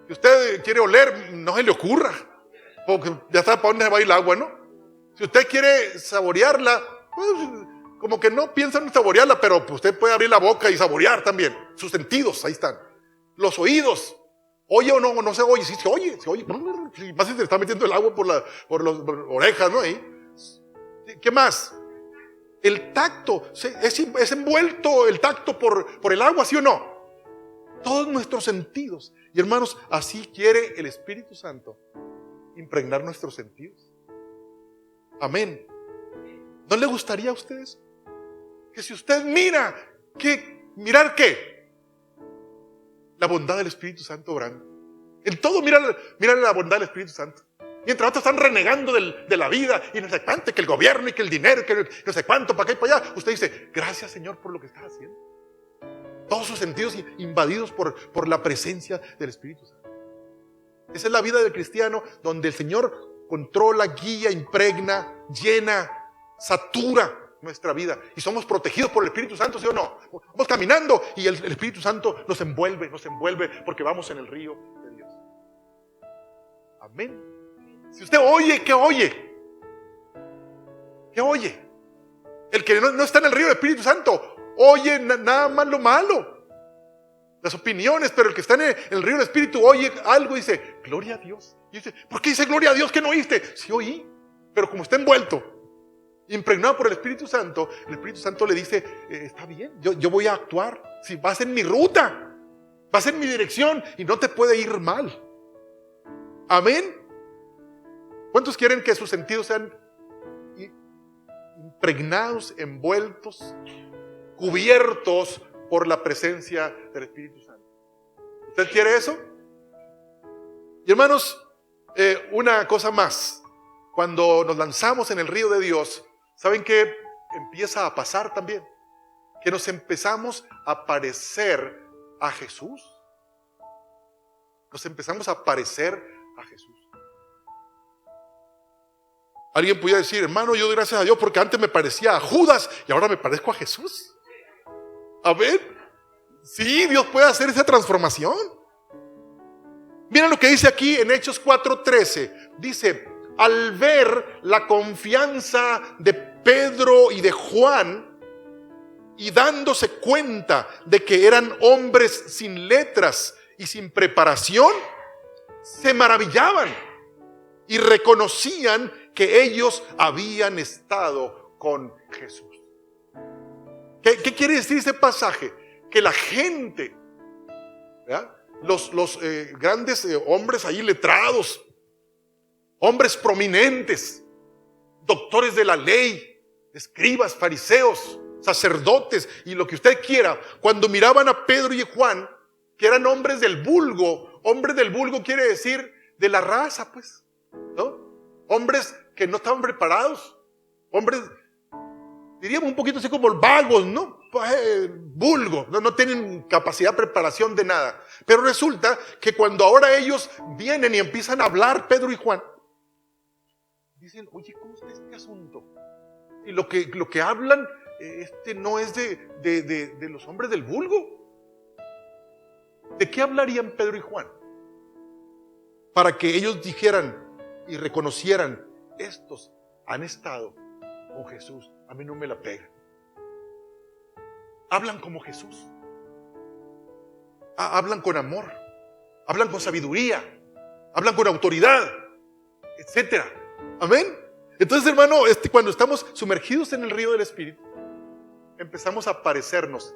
Si usted quiere oler, no se le ocurra, porque ya sabe para dónde va a ir el agua, ¿no? Si usted quiere saborearla, pues, como que no piensa en saborearla, pero pues, usted puede abrir la boca y saborear también. Sus sentidos, ahí están. Los oídos. ¿Oye o no se oye? Sí, se oye. Y más si se está metiendo el agua por las orejas, ¿no? Ahí. ¿Qué más? El tacto. Es envuelto el tacto por el agua, ¿sí o no? Todos nuestros sentidos. Y hermanos, así quiere el Espíritu Santo impregnar nuestros sentidos. Amén. ¿No le gustaría a ustedes? Que si usted mira, ¿mirar qué? La bondad del Espíritu Santo obrando. En todo mira la bondad del Espíritu Santo. Mientras otros están renegando de la vida y no sé cuánto, que el gobierno y que el dinero, que no sé cuánto, para acá y para allá. Usted dice, gracias Señor por lo que estás haciendo. Todos sus sentidos invadidos por la presencia del Espíritu Santo. Esa es la vida del cristiano, donde el Señor controla, guía, impregna, llena, satura nuestra vida. Y somos protegidos por el Espíritu Santo, ¿sí o no? Vamos caminando y el Espíritu Santo nos envuelve porque vamos en el río de Dios. Amén. Si usted oye, ¿qué oye? ¿Qué oye? El que no está en el río del Espíritu Santo oye nada más lo malo, las opiniones, pero el que está en el río del Espíritu oye algo y dice, gloria a Dios. Y dice, ¿por qué dice gloria a Dios que no oíste? Sí oí, pero como está envuelto, impregnado por el Espíritu Santo le dice, está bien, yo voy a actuar. Si vas en mi ruta, vas en mi dirección y no te puede ir mal. Amén. ¿Cuántos quieren que sus sentidos sean impregnados, envueltos, cubiertos por la presencia del Espíritu Santo? ¿Usted quiere eso? Y hermanos, una cosa más. Cuando nos lanzamos en el río de Dios, ¿saben qué empieza a pasar también? Que nos empezamos a parecer a Jesús. Nos empezamos a parecer a Jesús. Alguien podría decir, hermano, yo doy gracias a Dios porque antes me parecía a Judas y ahora me parezco a Jesús. A ver, sí, Dios puede hacer esa transformación. Miren lo que dice aquí en Hechos 4:13. Dice, al ver la confianza de Pedro y de Juan y dándose cuenta de que eran hombres sin letras y sin preparación, se maravillaban y reconocían que ellos habían estado con Jesús. ¿Qué quiere decir ese pasaje? Que la gente, ¿verdad? Los grandes hombres ahí letrados, hombres prominentes, doctores de la ley, escribas, fariseos, sacerdotes y lo que usted quiera, cuando miraban a Pedro y a Juan, que eran hombres del vulgo quiere decir de la raza, pues, ¿no? Hombres que no estaban preparados, hombres, diríamos un poquito así como vagos, ¿no? Vulgo, no tienen capacidad, preparación de nada. Pero resulta que cuando ahora ellos vienen y empiezan a hablar, Pedro y Juan, dicen, oye, ¿cómo está este asunto? Y lo que hablan, no es de los hombres del vulgo. ¿De qué hablarían Pedro y Juan? Para que ellos dijeran y reconocieran, estos han estado con Jesús, a mí no me la pegan. Hablan como Jesús. Hablan con amor, hablan con sabiduría, hablan con autoridad, etcétera. Amén. Entonces, hermano, cuando estamos sumergidos en el río del Espíritu, empezamos a parecernos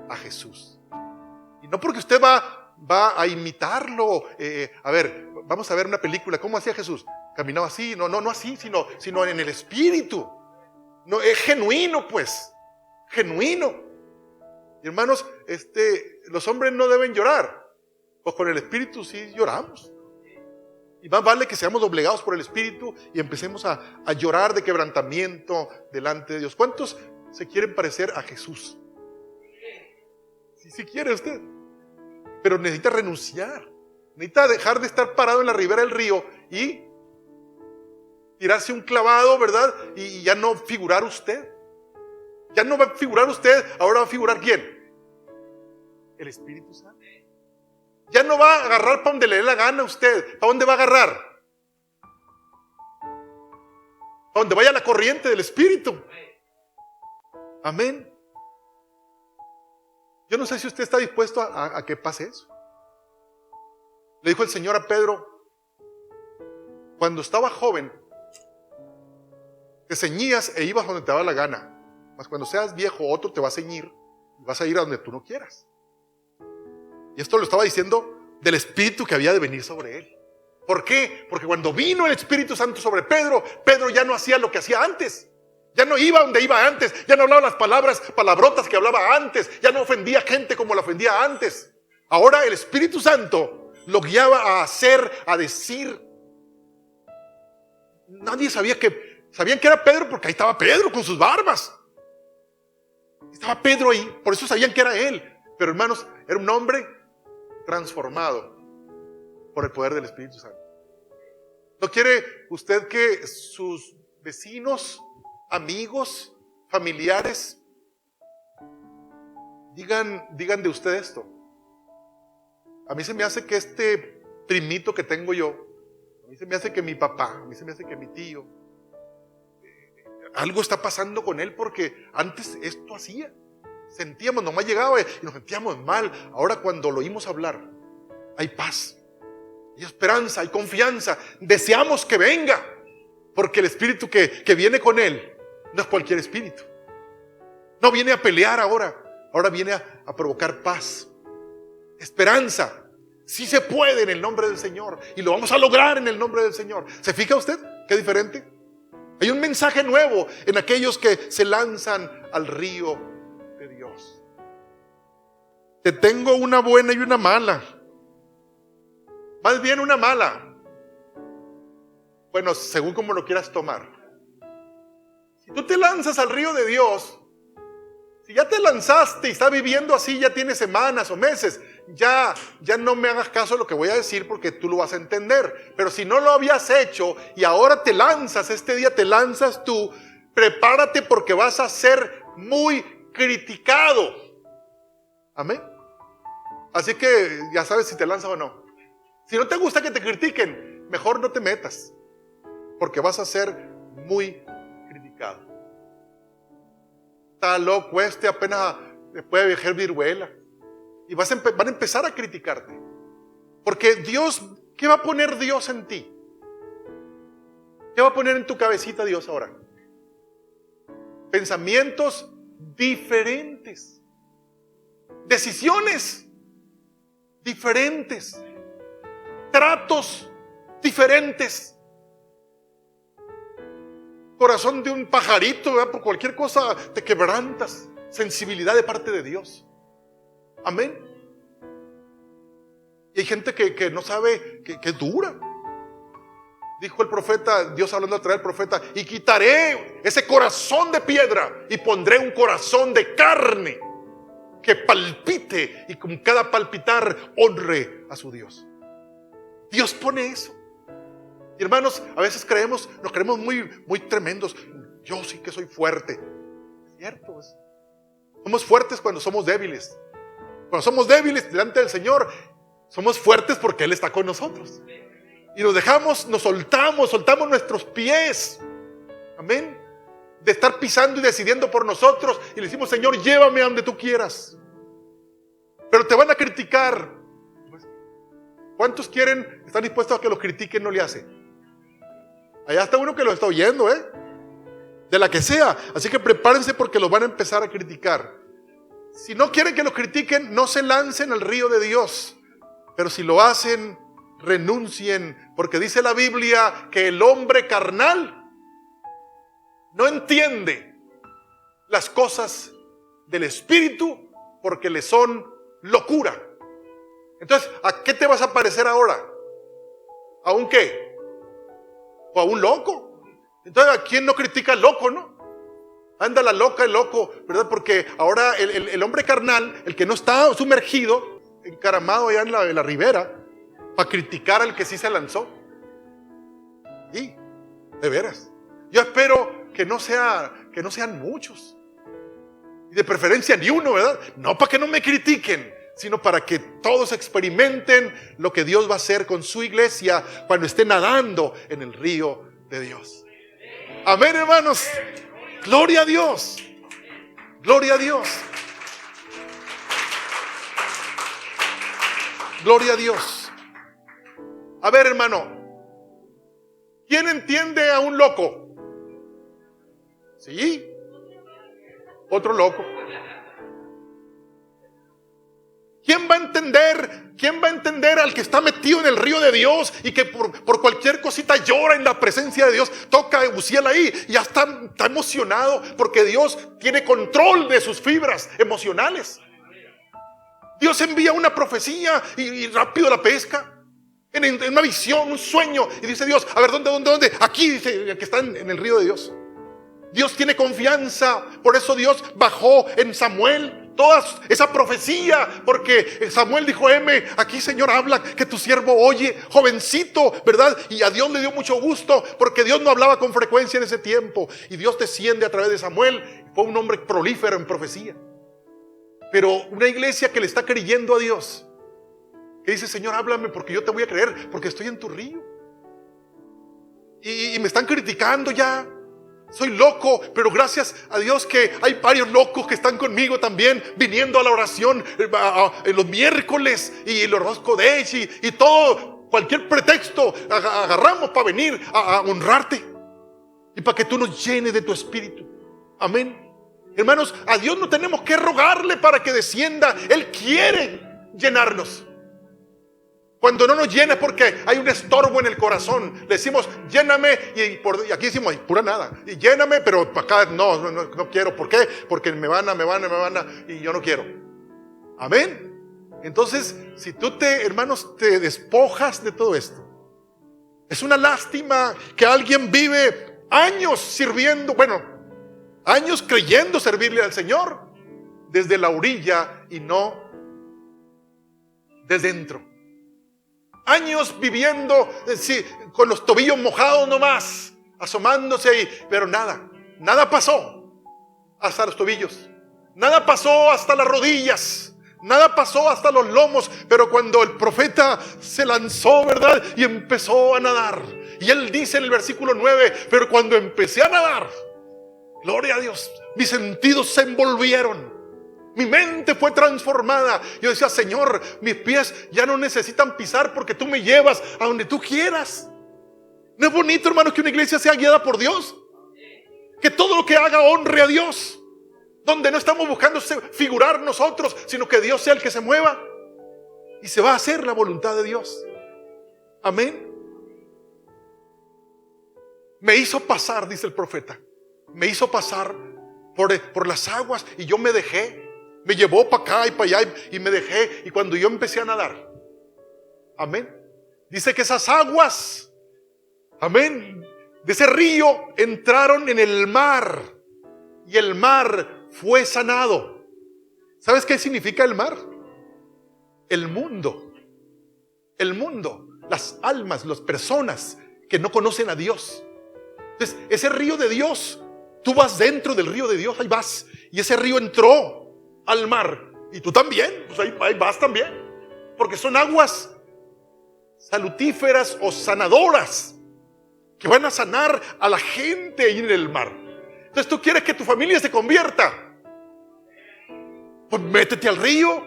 a Jesús. Y no porque usted va a imitarlo. A ver, vamos a ver una película. ¿Cómo hacía Jesús? Caminaba así, no así, sino en el Espíritu. No, es genuino, pues. Genuino. Y hermanos, los hombres no deben llorar. Pues con el Espíritu sí lloramos. Y más vale que seamos doblegados por el Espíritu y empecemos a llorar de quebrantamiento delante de Dios. ¿Cuántos se quieren parecer a Jesús? Si quiere usted. Pero necesita renunciar. Necesita dejar de estar parado en la ribera del río y tirarse un clavado, ¿verdad? Y ya no figurar usted. Ya no va a figurar usted, ahora va a figurar ¿quién? El Espíritu Santo. Ya no va a agarrar para donde le dé la gana a usted. ¿Para dónde va a agarrar? Para donde vaya la corriente del Espíritu. Amén. Yo no sé si usted está dispuesto a que pase eso. Le dijo el Señor a Pedro, cuando estaba joven, te ceñías e ibas donde te daba la gana. Mas cuando seas viejo, otro te va a ceñir y vas a ir a donde tú no quieras. Y esto lo estaba diciendo del Espíritu que había de venir sobre él. ¿Por qué? Porque cuando vino el Espíritu Santo sobre Pedro, Pedro ya no hacía lo que hacía antes. Ya no iba donde iba antes. Ya no hablaba las palabrotas que hablaba antes. Ya no ofendía gente como la ofendía antes. Ahora el Espíritu Santo lo guiaba a hacer, a decir. Nadie sabían que era Pedro porque ahí estaba Pedro con sus barbas. Estaba Pedro ahí, por eso sabían que era él. Pero hermanos, era un hombre transformado por el poder del Espíritu Santo. ¿No quiere usted que sus vecinos, amigos, familiares digan de usted esto? A mí se me hace que este primito que tengo yo, a mí se me hace que mi papá, a mí se me hace que mi tío, algo está pasando con él porque antes esto hacía. Sentíamos, nomás llegaba y nos sentíamos mal. Ahora cuando lo oímos hablar, hay paz, hay esperanza, hay confianza. Deseamos que venga, porque el espíritu que viene con él no es cualquier espíritu. No viene a pelear ahora viene a provocar paz, esperanza. Sí se puede en el nombre del Señor y lo vamos a lograr en el nombre del Señor. ¿Se fija usted qué diferente? Hay un mensaje nuevo en aquellos que se lanzan al río de Dios. Te tengo una buena y una mala. Más bien una mala. Bueno, según como lo quieras tomar. Si tú te lanzas al río de Dios, si ya te lanzaste y estás viviendo así, ya tienes semanas o meses, ya no me hagas caso de lo que voy a decir porque tú lo vas a entender. Pero si no lo habías hecho y ahora te lanzas, este día te lanzas tú, prepárate porque vas a ser muy criticado. Amén. Así que ya sabes si te lanzas o no. Si no te gusta que te critiquen, mejor no te metas, porque vas a ser muy criticado. Está loco apenas después de viajar viruela. Y van a empezar a criticarte. Porque Dios, ¿qué va a poner Dios en ti? ¿Qué va a poner en tu cabecita Dios ahora? Pensamientos diferentes. Decisiones diferentes. Tratos diferentes. Corazón de un pajarito, ¿verdad? Por cualquier cosa te quebrantas. Sensibilidad de parte de Dios. Amén. Y hay gente que no sabe, que es dura. Dijo el profeta, Dios hablando a través del profeta, y quitaré ese corazón de piedra y pondré un corazón de carne que palpite y con cada palpitar honre a su Dios. Dios pone eso. Y hermanos, a veces nos creemos muy tremendos. Yo sí que soy fuerte. Es cierto. Somos fuertes cuando somos débiles. Cuando somos débiles delante del Señor, somos fuertes porque Él está con nosotros. Y nos soltamos nuestros pies. Amén. De estar pisando y decidiendo por nosotros. Y le decimos, Señor, llévame a donde tú quieras. Pero te van a criticar. ¿Cuántos están dispuestos a que los critiquen? No le hace. Allá está uno que lo está oyendo, de la que sea. Así que prepárense porque los van a empezar a criticar. Si no quieren que los critiquen, no se lancen al río de Dios. Pero si lo hacen, renuncien. Porque dice la Biblia que el hombre carnal no entiende las cosas del Espíritu porque le son locura. Entonces, ¿a qué te vas a parecer ahora? ¿A un qué? ¿O a un loco? Entonces, ¿a quién no critica al loco, no? Anda la loca, el loco, ¿verdad? Porque ahora el hombre carnal, el que no está sumergido, encaramado allá en la ribera, para criticar al que sí se lanzó. Y, de veras, yo espero que no sean muchos. Y de preferencia ni uno, ¿verdad? No para que no me critiquen, sino para que todos experimenten lo que Dios va a hacer con su iglesia cuando esté nadando en el río de Dios. Amén, hermanos. Gloria a Dios. Gloria a Dios. Gloria a Dios. A ver, hermano, ¿quién entiende a un loco? ¿Sí? Otro loco. ¿Quién va a entender al que está metido en el río de Dios y que por cualquier cosita llora en la presencia de Dios, toca Uziel ahí y ya está emocionado porque Dios tiene control de sus fibras emocionales? Dios envía una profecía y rápido la pesca. En una visión, un sueño, y dice Dios, a ver, ¿dónde? Aquí dice que está en el río de Dios. Dios tiene confianza, por eso Dios bajó en Samuel toda esa profecía, porque Samuel dijo, aquí Señor habla, que tu siervo oye, jovencito, ¿verdad? Y a Dios le dio mucho gusto, porque Dios no hablaba con frecuencia en ese tiempo, y Dios desciende a través de Samuel, fue un hombre prolífero en profecía. Pero una iglesia que le está creyendo a Dios, que dice, Señor, háblame porque yo te voy a creer, porque estoy en tu río. Y me están criticando ya. Soy loco, pero gracias a Dios que hay varios locos que están conmigo también, viniendo a la oración en los miércoles y los Roscodesh y todo, cualquier pretexto agarramos para venir a honrarte y para que tú nos llenes de tu espíritu. Amén. Hermanos, a Dios no tenemos que rogarle para que descienda. Él quiere llenarnos. Cuando no nos llena es porque hay un estorbo en el corazón. Le decimos, lléname, y aquí decimos, pura nada. Y lléname, pero para acá no quiero. ¿Por qué? Porque me van a, y yo no quiero. Amén. Entonces, si tú hermanos, te despojas de todo esto, es una lástima que alguien vive años sirviendo, años creyendo servirle al Señor desde la orilla y no desde dentro. Años viviendo con los tobillos mojados nomás, asomándose ahí, pero nada pasó hasta los tobillos, nada pasó hasta las rodillas, nada pasó hasta los lomos. Pero cuando el profeta se lanzó, ¿verdad?, y empezó a nadar, y él dice en el versículo 9, pero cuando empecé a nadar, gloria a Dios, mis sentidos se envolvieron, mi mente fue transformada. Yo decía, Señor, mis pies ya no necesitan pisar porque tú me llevas a donde tú quieras. ¿No es bonito, hermano, que una iglesia sea guiada por Dios? Que todo lo que haga honre a Dios, donde no estamos buscando figurar nosotros, sino que Dios sea el que se mueva y se va a hacer la voluntad de Dios. Amén. Me hizo pasar, dice el profeta, me hizo pasar por las aguas y yo me dejé. Me llevó para acá y para allá y me dejé. Y cuando yo empecé a nadar, amén, dice que esas aguas, amén, de ese río entraron en el mar y el mar fue sanado. ¿Sabes qué significa el mar? El mundo, las almas, las personas que no conocen a Dios. Entonces, ese río de Dios, tú vas dentro del río de Dios, ahí vas, y ese río entró al mar, y tú también, pues ahí vas también, porque son aguas salutíferas o sanadoras que van a sanar a la gente ahí en el mar. Entonces, tú quieres que tu familia se convierta, pues métete al río.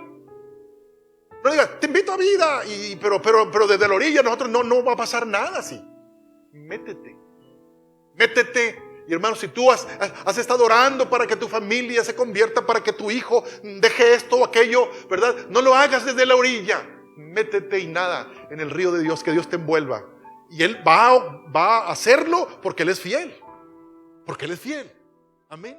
No digas, te invito a vida, pero desde la orilla nosotros no va a pasar nada así. Métete. Y hermano, si tú has estado orando para que tu familia se convierta, para que tu hijo deje esto o aquello, ¿verdad? No lo hagas desde la orilla. Métete y nada en el río de Dios, que Dios te envuelva. Y Él va a hacerlo porque Él es fiel. Porque Él es fiel. Amén.